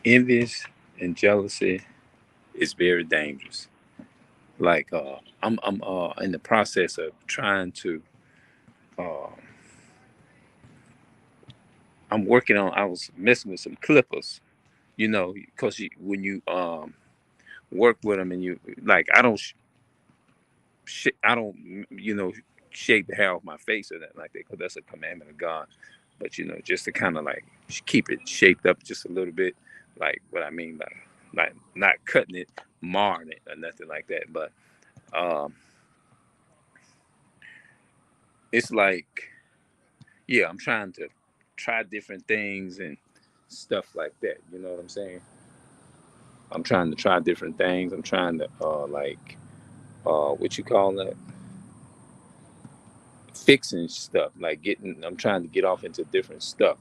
Envious and jealousy is very dangerous. Like I'm in the process of trying to. Uh, I'm working on. I was messing with some clippers, because when you work with them and you like, I don't shave the hair off my face or that like that because that's a commandment of God. But just to kind of like keep it shaped up just a little bit, like what I mean by like not cutting it, marring it, or nothing like that. But um, it's like, yeah, I'm trying to try different things and stuff like that. You know what I'm saying? I'm trying to try different things. I'm trying to like what you call that, fixing stuff, like getting. I'm trying to get off into different stuff.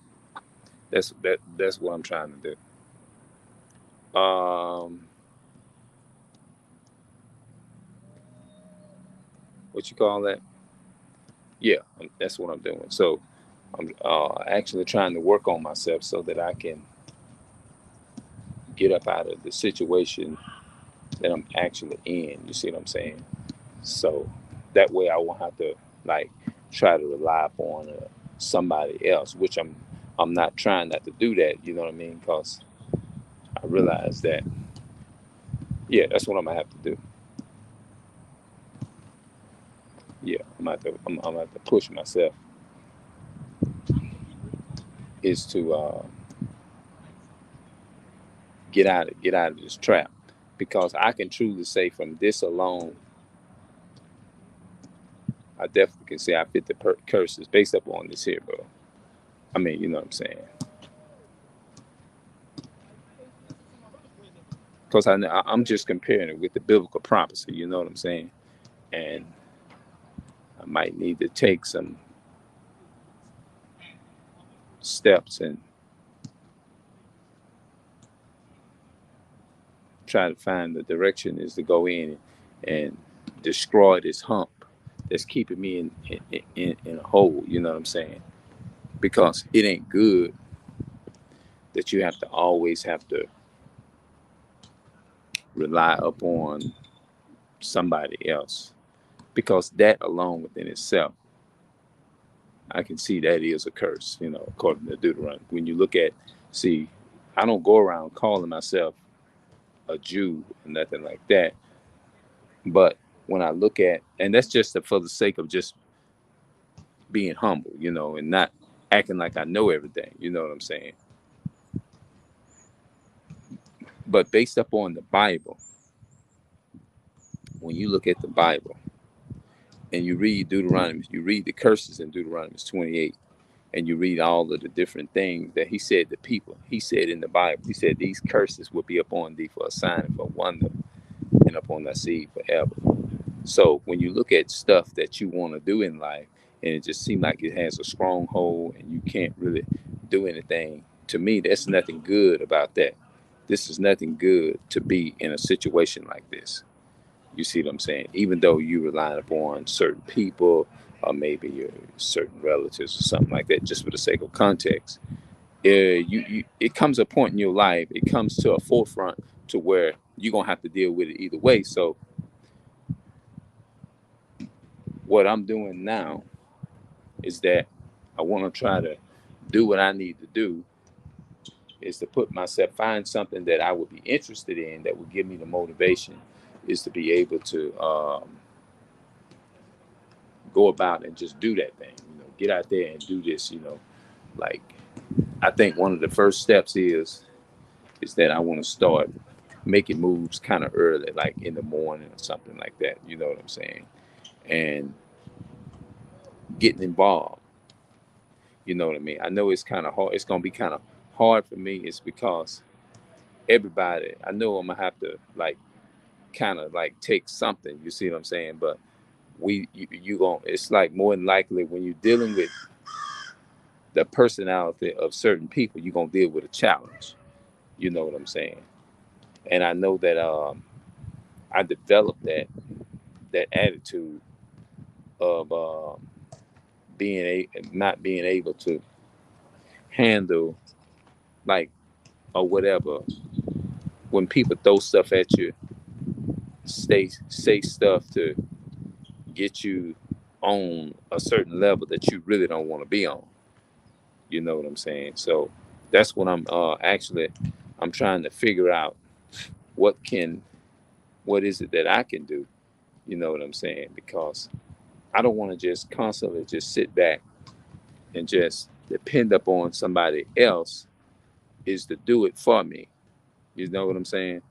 That's what I'm trying to do. What you call that? Yeah, that's what I'm doing. So I'm actually trying to work on myself so that I can get up out of the situation that I'm actually in. You see what I'm saying? So that way I won't have to like try to rely upon somebody else, which I'm not trying not to do that. You know what I mean? Because I realize that, yeah, that's what I'm gonna have to do. Yeah, I'm gonna have to push myself is to get out of this trap, because I can truly say from this alone, I definitely can say I fit the curses based up on this here, bro. I mean, you know what I'm saying? Because I'm just comparing it with the biblical prophecy. You know what I'm saying? And I might need to take some steps and try to find the direction is to go in and destroy this hump that's keeping me in a hole. You know what I'm saying? Because it ain't good that you have to always have to rely upon somebody else, because that alone within itself, I can see that is a curse, according to Deuteronomy. When you look at, see, I don't go around calling myself a Jew or nothing like that. But when I look at, and that's just for the sake of just being humble, and not acting like I know everything, you know what I'm saying? But based upon the Bible, when you look at the Bible and you read Deuteronomy, you read the curses in Deuteronomy 28, and you read all of the different things that he said to people. He said in the Bible, he said, these curses will be upon thee for a sign and for wonder, and upon thy seed forever. So when you look at stuff that you want to do in life, and it just seems like it has a stronghold and you can't really do anything, to me, there's nothing good about that. This is nothing good to be in a situation like this. You see what I'm saying? Even though you rely upon certain people or maybe your certain relatives or something like that, just for the sake of context, it comes a point in your life, it comes to a forefront to where you're gonna have to deal with it either way. So what I'm doing now is that I want to try to do what I need to do, is to put myself, find something that I would be interested in that would give me the motivation, is to be able to go about and just do that thing, get out there and do this, like I think one of the first steps is that I want to start making moves kind of early, like in the morning or something like that, you know what I'm saying? And getting involved. You know what I mean? I know it's kind of hard. It's gonna be kind of hard for me. It's because everybody, I know I'm gonna have to like kind of like take something. You see what I'm saying? But you gonna. It's like more than likely when you're dealing with the personality of certain people, you're gonna deal with a challenge. You know what I'm saying? And I know that I developed that attitude of being not being able to handle like or whatever, when people throw stuff at you, say stuff to get you on a certain level that you really don't want to be on. You know what I'm saying? So that's what I'm actually I'm trying to figure out what can what is it that I can do. You know what I'm saying? Because I don't want to just constantly just sit back and just depend upon somebody else is to do it for me. You know what I'm saying?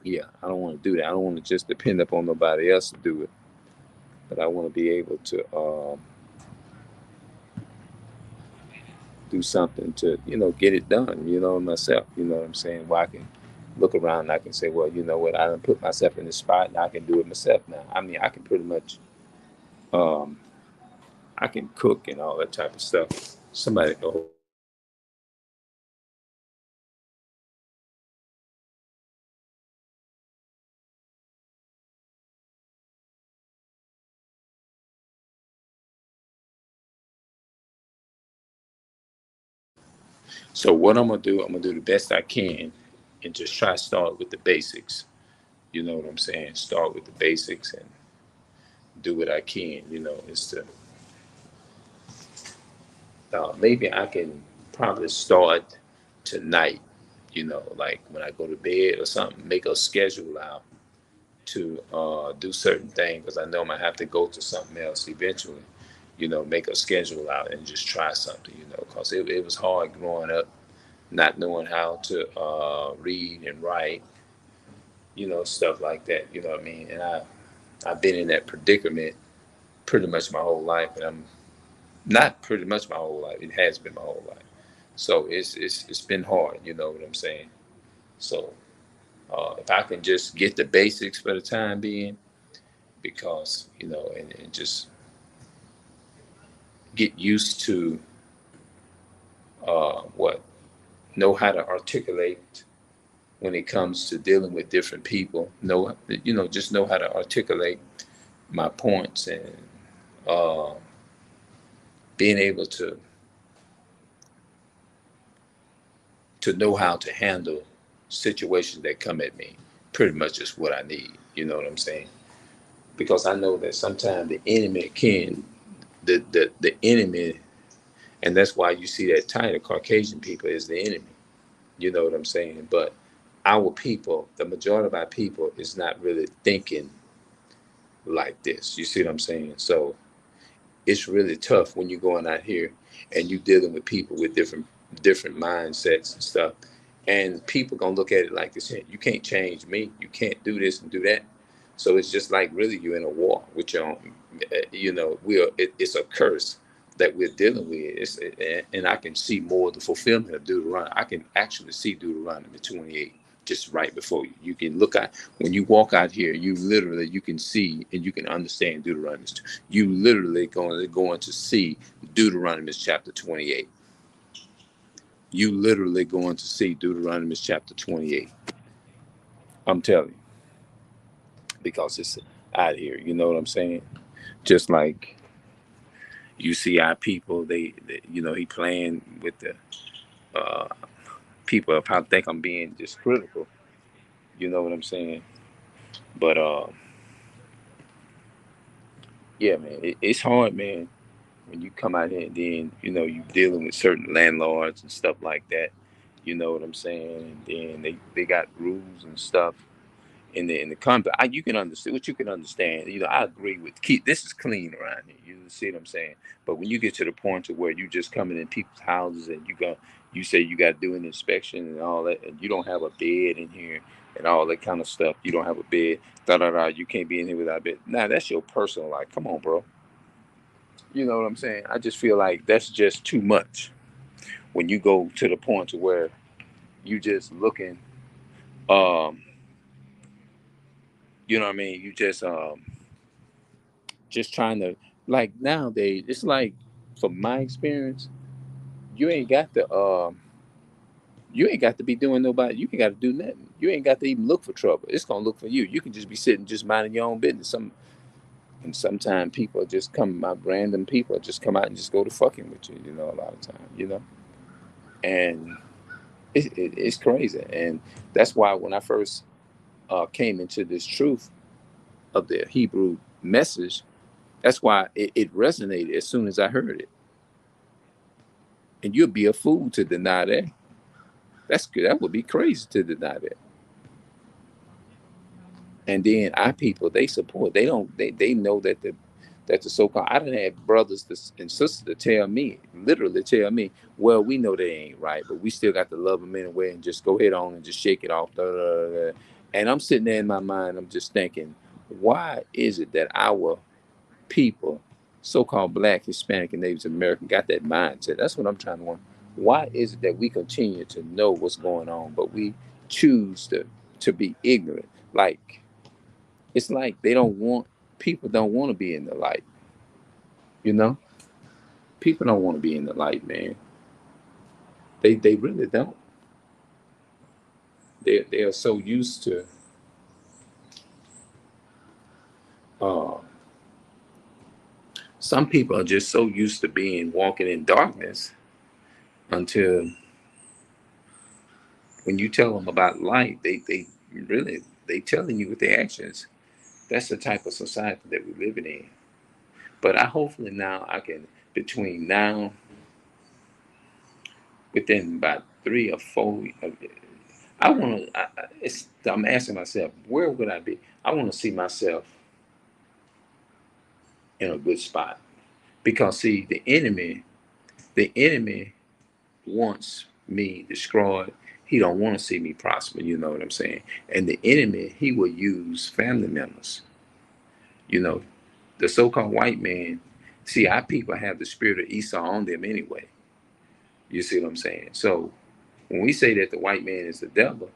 Yeah, I don't want to do that. I don't want to just depend upon nobody else to do it, but I want to be able to do something to, get it done, myself. You know what I'm saying? Where I can look around and I can say, well, you know what, I done put myself in this spot and I can do it myself now. I mean, I can pretty much, um, I can cook and all that type of stuff. Somebody go. So what I'm gonna do the best I can and just try to start with the basics. You know what I'm saying? Start with the basics and do what I can, is to maybe I can probably start tonight, like when I go to bed or something, make a schedule out to do certain things because I know I'm gonna have to go to something else eventually. Make a schedule out and just try something. Because it was hard growing up, not knowing how to read and write, stuff like that. You know what I mean? And I've been in that predicament pretty much my whole life, and I'm not pretty much my whole life. It has been my whole life. So it's been hard. You know what I'm saying? So if I can just get the basics for the time being, because and just get used to what know how to articulate when it comes to dealing with different people. Just know how to articulate my points and uh, being able to know how to handle situations that come at me. Pretty much is what I need. You know what I'm saying? Because I know that sometimes the enemy can the enemy, and that's why you see that title, Caucasian people is the enemy. You know what I'm saying? But our people, the majority of our people, is not really thinking like this. You see what I'm saying? So it's really tough when you're going out here and you're dealing with people with different mindsets and stuff. And people gonna look at it like this: you can't change me. You can't do this and do that. So it's just like really you're in a war with your own. It's a curse that we're dealing with. And I can see more of the fulfillment of Deuteronomy. I can actually see Deuteronomy 28 just right before you. You can look at when you walk out here. You can see and you can understand Deuteronomy. You literally going to see Deuteronomy chapter 28. You literally going to see Deuteronomy chapter 28. I'm telling you, because it's out here. You know what I'm saying? Just like you see our people, he playing with the uh, people. If I think I'm being just critical, you know what I'm saying? But yeah, man, it's hard, man, when you come out here and then you dealing with certain landlords and stuff like that. You know what I'm saying? And then they got rules and stuff in the company. You can understand what you can understand. I agree with keep this is clean around here. You see what I'm saying? But when you get to the point to where you just coming in people's houses and you say you got to do an inspection and all that, and you don't have a bed in here and all that kind of stuff. You don't have a bed. Da da da. You can't be in here without a bed. Nah, that's your personal life. Come on, bro. You know what I'm saying? I just feel like that's just too much when you go to the point to where you just looking. Um, you know what I mean? You just trying to like nowadays it's like from my experience you ain't got to you ain't got to be doing nobody you ain't got to do nothing. You ain't got to even look for trouble. It's gonna look for you. You can just be sitting just minding your own business. And sometimes people just come my random people just come out and just go to fucking with you, a lot of time, and It's crazy, and that's why when I first came into this truth of the Hebrew message, that's why it resonated as soon as I heard it. And you'd be a fool to deny that. That's good. That would be crazy to deny that. And then our people, they support. They don't. They know that the so-called. I didn't have brothers and sisters to tell me, literally tell me, well, we know they ain't right, but we still got to love them anyway, and just go ahead on and just shake it off. Da, da, da, da. And I'm sitting there in my mind, I'm just thinking, why is it that our people, so-called Black, Hispanic, and Native American, got that mindset? That's what I'm trying to wonder. Why is it that we continue to know what's going on, but we choose to be ignorant? Like, it's like they don't want, people don't want to be in the light, you know? People don't want to be in the light, man. They really don't. They are so used to uh some people are just so used to being walking in darkness until when you tell them about light, they really, they telling you with their actions. That's the type of society that we're living in. But I hopefully now I can, between now, within about 3 or 4, I want to. I'm asking myself, where would I be? I want to see myself in a good spot, because see, the enemy wants me destroyed. He don't want to see me prosper. You know what I'm saying? And the enemy, he will use family members. You know, the so-called white man. See, our people have the spirit of Esau on them anyway. You see what I'm saying? So when we say that the white man is the devil,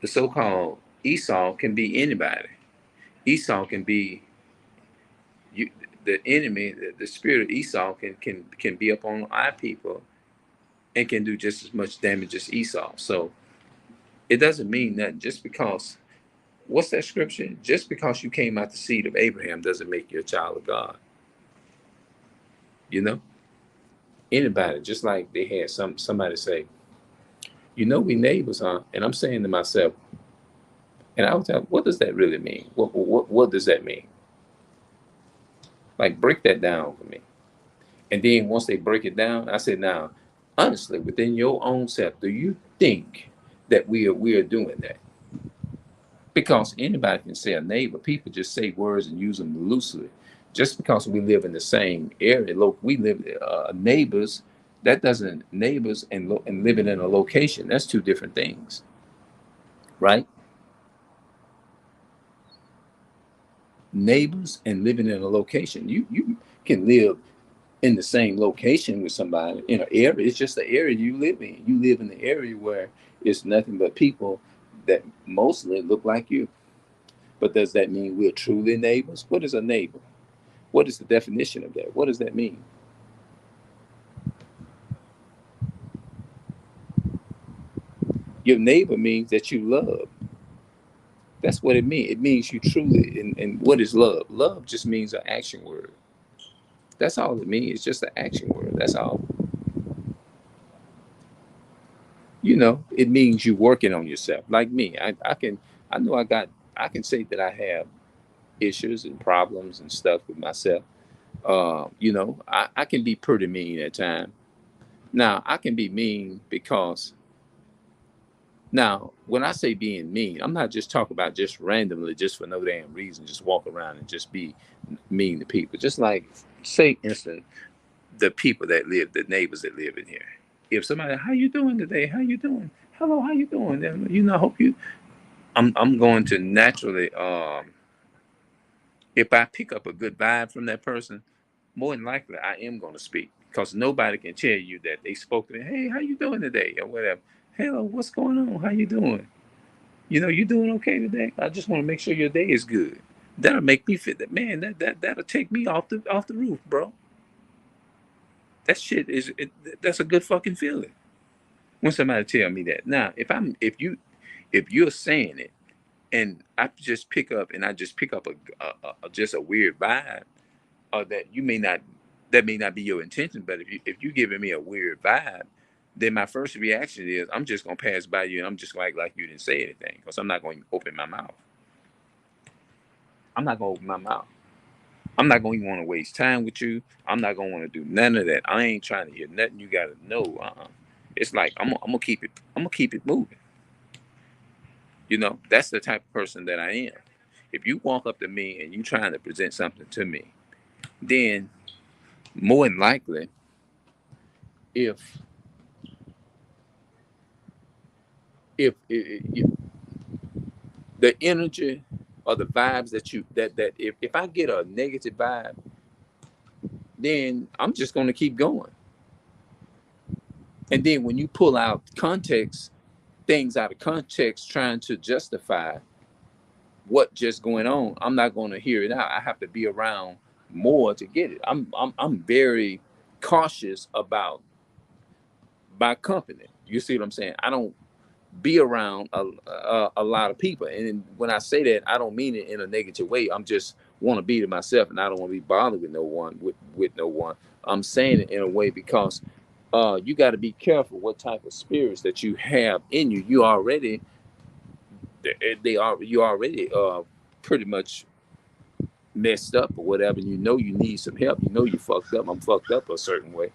the so-called Esau can be anybody. Esau can be you. The enemy, the spirit of Esau can be upon our people and can do just as much damage as Esau. So it doesn't mean that just because, what's that scripture? Just because you came out the seed of Abraham doesn't make you a child of God. You know, anybody. Just like they had somebody say, we neighbors, huh? And I'm saying to myself, and I was like, what does that really mean? What does that mean? Like, break that down for me. And then once they break it down, I said, now, honestly, within your own self, do you think that we are doing that? Because anybody can say a neighbor. People just say words and use them loosely. Just because we live in the same area, we live neighbors. That doesn't, neighbors and living in a location. That's two different things, right? Neighbors and living in a location. You can live in the same location with somebody in an area. It's just the area you live in. You live in the area where it's nothing but people that mostly look like you. But does that mean we're truly neighbors? What is a neighbor? What is the definition of that? What does that mean? Your neighbor means that you love. That's what it means. It means you truly. And what is love? Love just means an action word. That's all it means. It's just an action word. That's all. It means you working on yourself. Like me, I can. I know I can say that I have issues and problems and stuff with myself. I can be pretty mean at times. Now I can be mean because, now, when I say being mean, I'm not just talking about just randomly, just for no damn reason, just walk around and just be mean to people. Just like, say, instant, the people that live, the neighbors that live in here. If somebody, how you doing today? How you doing? Hello, how you doing? I hope you. I'm going to naturally, if I pick up a good vibe from that person, more than likely I am going to speak, because nobody can tell you that they spoke to me. Hey, how you doing today, or whatever. Hello, what's going on? How you doing? You doing okay today? I just want to make sure your day is good. That'll make me fit that, man. That'll take me off the roof, bro. That shit that's a good fucking feeling when somebody tell me that. Now, if you're saying it and I just pick up and I just pick up just a weird vibe, or that may not be your intention, but if you giving me a weird vibe, then my first reaction is I'm just gonna pass by you and I'm just like you didn't say anything because I'm not going to open my mouth. I'm not gonna open my mouth. I'm not gonna even want to waste time with you. I'm not gonna want to do none of that. I ain't trying to hear nothing you gotta know. It's like I'm gonna keep it. I'm gonna keep it moving. You know, that's the type of person that I am. If you walk up to me and you trying to present something to me, then more than likely, if if the energy or the vibes that if I get a negative vibe, then I'm just gonna keep going. And then when you pull out context, things out of context, trying to justify what just going on, I'm not going to hear it out. I have to be around more to get it. I'm very cautious about my company. You see what I'm saying? I don't be around a lot of people, and when I say that, I don't mean it in a negative way. I'm just want to be to myself, and I don't want to be bothered with no one with no one. I'm saying it in a way because you got to be careful what type of spirits that you have in you. You already they are you already pretty much messed up or whatever. You know you need some help. You know you fucked up. I'm fucked up a certain way,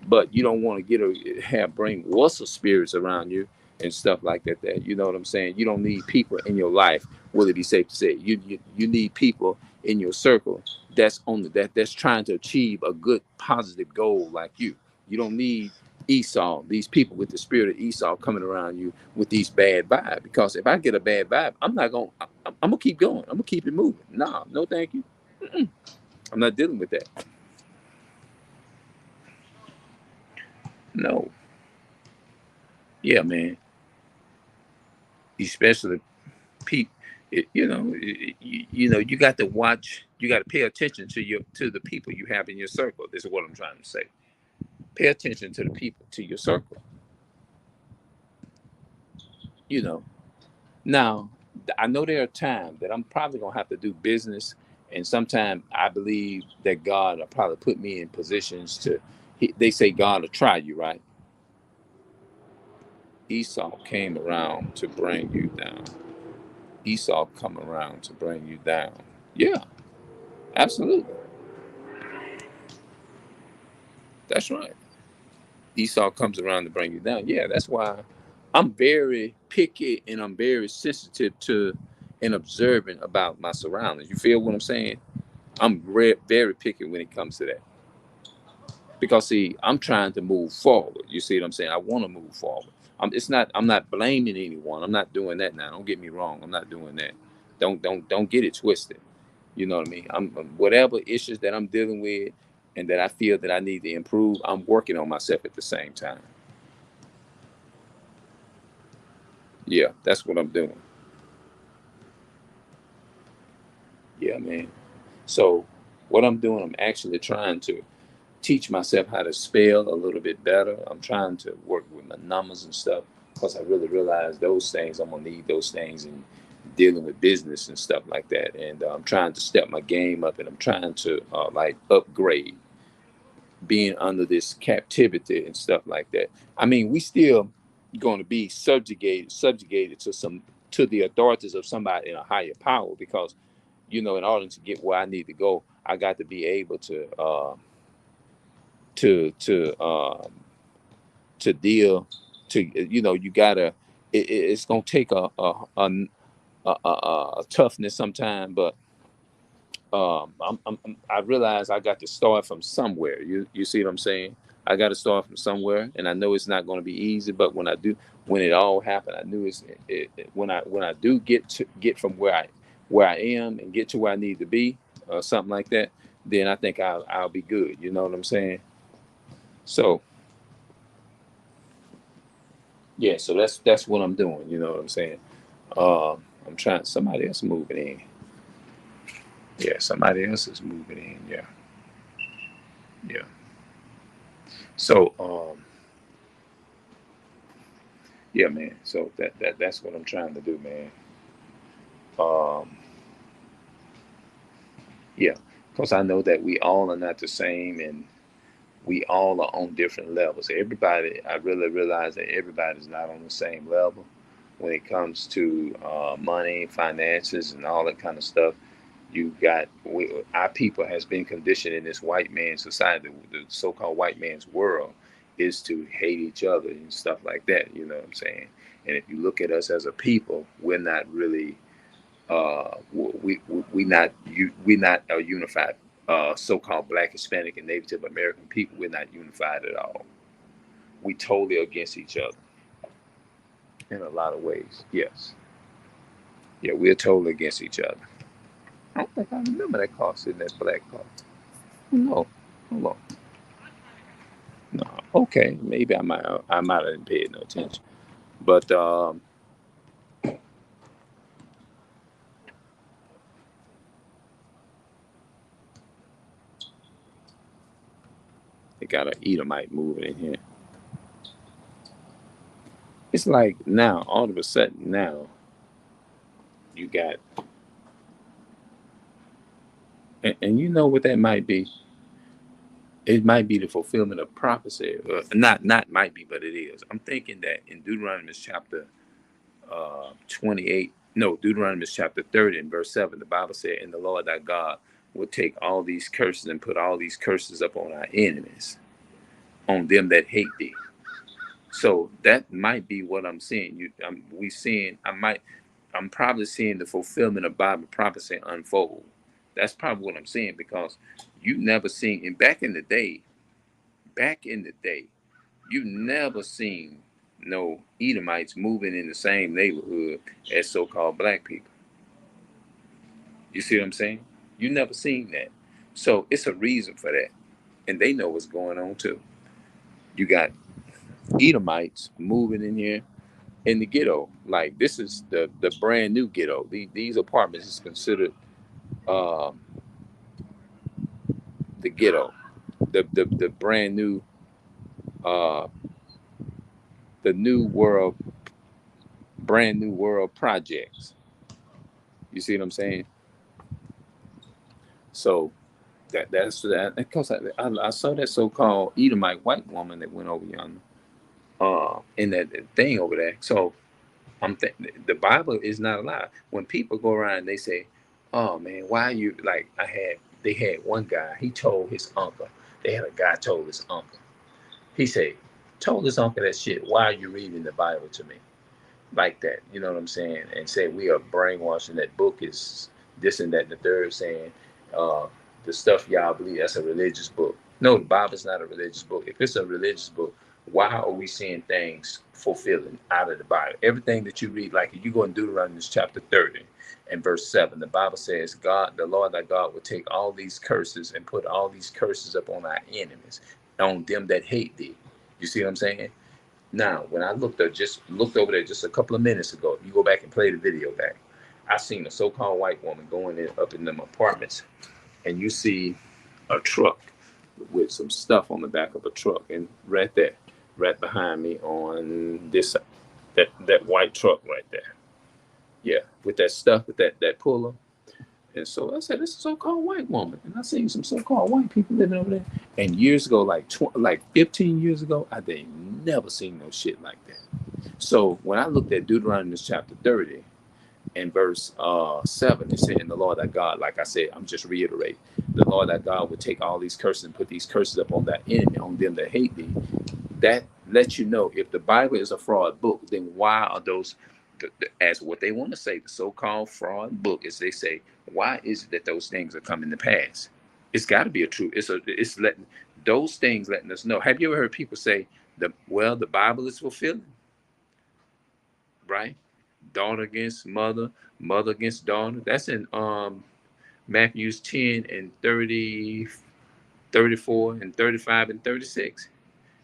but you don't want to have bring wussle spirits around you and stuff like that. That you know what I'm saying. You don't need people in your life. Will it be safe to say you need people in your circle that's on that's trying to achieve a good positive goal like you. You don't need Esau, these people with the spirit of Esau coming around you with these bad vibes. Because if I get a bad vibe, I'm not gonna. I'm gonna keep going. I'm gonna keep it moving. Nah, no, thank you. Mm-mm. I'm not dealing with that. No. Yeah, man. Especially people. You know, you got to watch. You got to pay attention to the people you have in your circle. This is what I'm trying to say. Pay attention to the people to your circle. You know. Now, I know there are times that I'm probably gonna have to do business, and sometimes I believe that God will probably put me in positions to. They say God will try you, right? Esau came around to bring you down. Esau come around to bring you down. Yeah, absolutely. That's right. Esau comes around to bring you down. Yeah, that's why I'm very picky and I'm very sensitive to and observant about my surroundings. You feel what I'm saying? I'm very picky when it comes to that. Because see, I'm trying to move forward. You see what I'm saying? I want to move forward. It's not. I'm not blaming anyone. I'm not doing that now. Don't get me wrong. I'm not doing that. Don't get it twisted. You know what I mean? Whatever issues that I'm dealing with, and that I feel that I need to improve. I'm working on myself at the same time. Yeah, that's what I'm doing. Yeah, man. So what I'm doing, I'm actually trying to teach myself how to spell a little bit better. I'm trying to work with my numbers and stuff because I really realize those things. I'm gonna need those things in dealing with business and stuff like that. And I'm trying to step my game up, and I'm trying to like upgrade being under this captivity and stuff like that. I mean, we still going to be subjugated to the authorities of somebody in a higher power because you know, in order to get where I need to go, I got to be able to to um, to deal to you know you gotta it's gonna take a toughness sometime, but I realize I got to start from somewhere. You see what I'm saying? I got to start from somewhere, and I know it's not going to be easy. But when I do, when it all happened, I knew when I do get from where I am and get to where I need to be, or something like that. Then I think I'll be good. You know what I'm saying? So yeah, so that's what I'm doing. You know what I'm saying? I'm trying. Somebody else moving in. Yeah, somebody else is moving in. Yeah, yeah. So yeah, man. So that's what I'm trying to do, man. Um, yeah, because I know that we all are not the same, and we all are on different levels. Everybody, I really realize that everybody's not on the same level when it comes to money, finances, and all that kind of stuff. Our people has been conditioned in this white man society, the so-called white man's world, is to hate each other and stuff like that. You know what I'm saying? And if you look at us as a people, we're not really we not a unified so-called Black, Hispanic, and Native American people. We're not unified at all. We totally against each other in a lot of ways. Yes, yeah, we're totally against each other. I don't think I remember that car sitting that black car. No, hold on. No, okay, maybe I might have paid no attention, but they got an Edomite moving in here. It's like now, all of a sudden, now you got, and you know what that might be. It might be the fulfillment of prophecy. Not might be, but it is. I'm thinking that in Deuteronomy chapter 28, no, Deuteronomy chapter 30 and verse 7, the Bible said, and the Lord thy God will take all these curses and put all these curses upon our enemies, on them that hate thee. So that might be what I'm seeing. I'm probably seeing the fulfillment of Bible prophecy unfold. That's probably what I'm seeing, because you never seen, and back in the day, you never seen no Edomites moving in the same neighborhood as so-called black people. You see what I'm saying? You never seen that. So it's a reason for that. And they know what's going on too. You got Edomites moving in here in the ghetto. Like, this is the brand new ghetto. These apartments is considered um, the ghetto. The brand new uh, the new world brand new world projects. You see what I'm saying? So that's that. Because I saw that so-called Edomite white woman that went over yonder, in that thing over there. So the Bible is not a lie. When people go around and they say, "Oh man, why are you like?" They had one guy. He told his uncle. They had a guy told his uncle. He said, told his uncle that shit. Why are you reading the Bible to me? Like that, you know what I'm saying? And say we are brainwashing, that book is this and that and the third, saying uh, the stuff y'all believe, that's a religious book. No, the Bible's not a religious book. If it's a religious book, why are we seeing things fulfilling out of the Bible? Everything that you read, like if you go in Deuteronomy chapter 30 and verse 7, the Bible says, God, the Lord thy God, will take all these curses and put all these curses upon our enemies, on them that hate thee. You see what I'm saying? Now, when I just looked over there just a couple of minutes ago, if you go back and play the video back, I seen a so-called white woman going in up in them apartments, and you see a truck with some stuff on the back of a truck, and right there, right behind me on this that white truck right there, yeah, with that stuff, with that puller. And so I said, this is a so-called white woman, and I seen some so-called white people living over there. And years ago, like 15 years ago, I didn't never seen no shit like that. So when I looked at Deuteronomy chapter 30 and verse 7, it said, in the Lord thy God, like I said, I'm just reiterating, the Lord thy God would take all these curses and put these curses up on that enemy, on them that hate thee. That lets you know, if the Bible is a fraud book, then why are those, as what they want to say, the so-called fraud book, as they say, why is it that those things are coming to pass? It's got to be a truth. It's letting those things letting us know. Have you ever heard people say, the Bible is fulfilling, right? Daughter against mother, mother against daughter. That's in Matthew's 10 and 30, 34 and 35 and 36.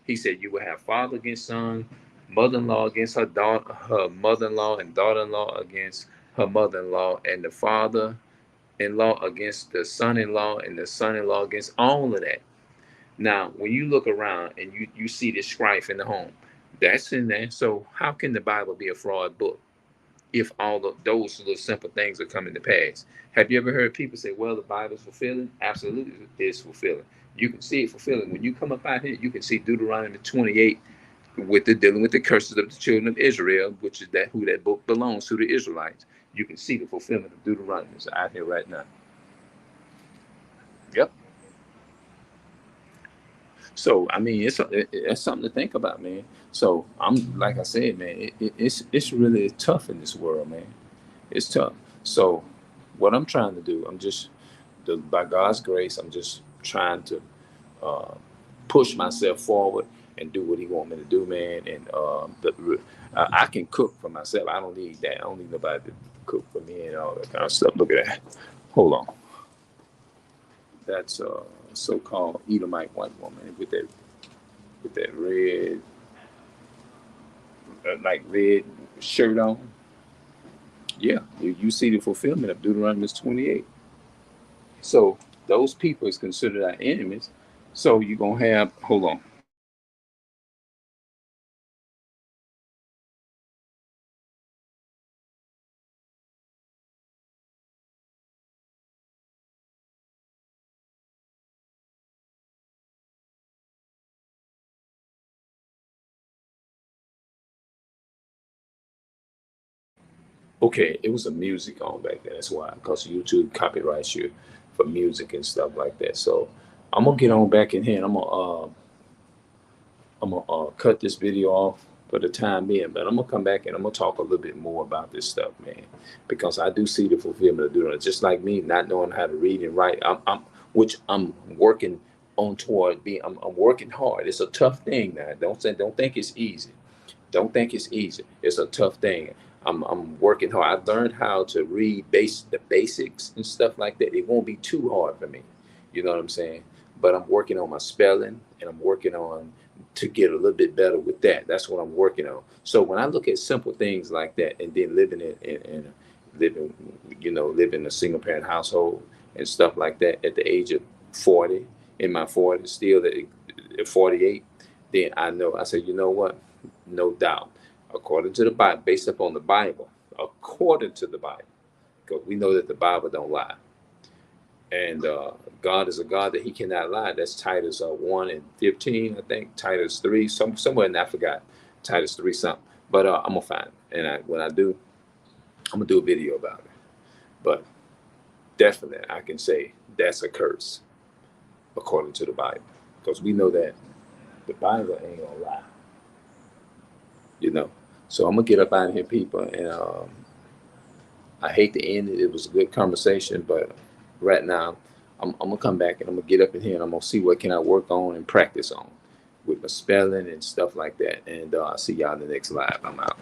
He said you will have father against son, mother-in-law against her daughter, her mother-in-law, and daughter-in-law against her mother-in-law, and the father-in-law against the son-in-law, and the son-in-law against all of that. Now, when you look around and you see this strife in the home, that's in there. So how can the Bible be a fraud book? if all of those little simple things are coming to pass. Have you ever heard people say, well, the Bible's fulfilling? Absolutely, it's fulfilling. You can see it fulfilling. When you come up out here, you can see Deuteronomy 28 with the dealing with the curses of the children of Israel, which is that who that book belongs to, the Israelites. You can see the fulfillment of Deuteronomy. It's out here right now. Yep. So I mean, it's something to think about, man. So I'm like I said, man, it's really tough in this world, man. It's tough. So what I'm trying to do, by God's grace, I'm just trying to uh, push myself forward and do what He want me to do, man. And I can cook for myself. I don't need that. I don't need nobody to cook for me and all that kind of stuff. Look at that. Hold on. That's a so-called Edomite white woman with that red, like red shirt on. Yeah, you see the fulfillment of Deuteronomy 28. So those people is considered our enemies. So you're gonna have, hold on. Okay, it was a music on back then. That's why, because YouTube copyrights you for music and stuff like that. So I'm gonna get on back in here. And I'm gonna cut this video off for the time being, but I'm gonna come back and I'm gonna talk a little bit more about this stuff, man, because I do see the fulfillment of doing it. Just like me, not knowing how to read and write, which I'm working on toward being. I'm working hard. It's a tough thing now. Don't think it's easy. Don't think it's easy. It's a tough thing. I'm working hard. I've learned how to read the basics and stuff like that. It won't be too hard for me. You know what I'm saying? But I'm working on my spelling and I'm working on to get a little bit better with that. That's what I'm working on. So when I look at simple things like that and then living, living in a single parent household and stuff like that at the age of 40, in my 40s, still at 48, then I know, I said, you know what? No doubt. According to the Bible, based upon the Bible, according to the Bible, because we know that the Bible don't lie. And God is a God that He cannot lie. That's Titus 1 and 15, I think. Titus 3, somewhere in that, I forgot. Titus 3 something. But I'm going to find it. And when I do, I'm going to do a video about it. But definitely, I can say that's a curse, according to the Bible. Because we know that the Bible ain't going to lie. You know. So I'm going to get up out of here, people. And I hate to end it. It was a good conversation. But right now, I'm gonna come back and I'm gonna get up in here and I'm gonna see what can I work on and practice on with my spelling and stuff like that. And I'll see y'all in the next live. I'm out.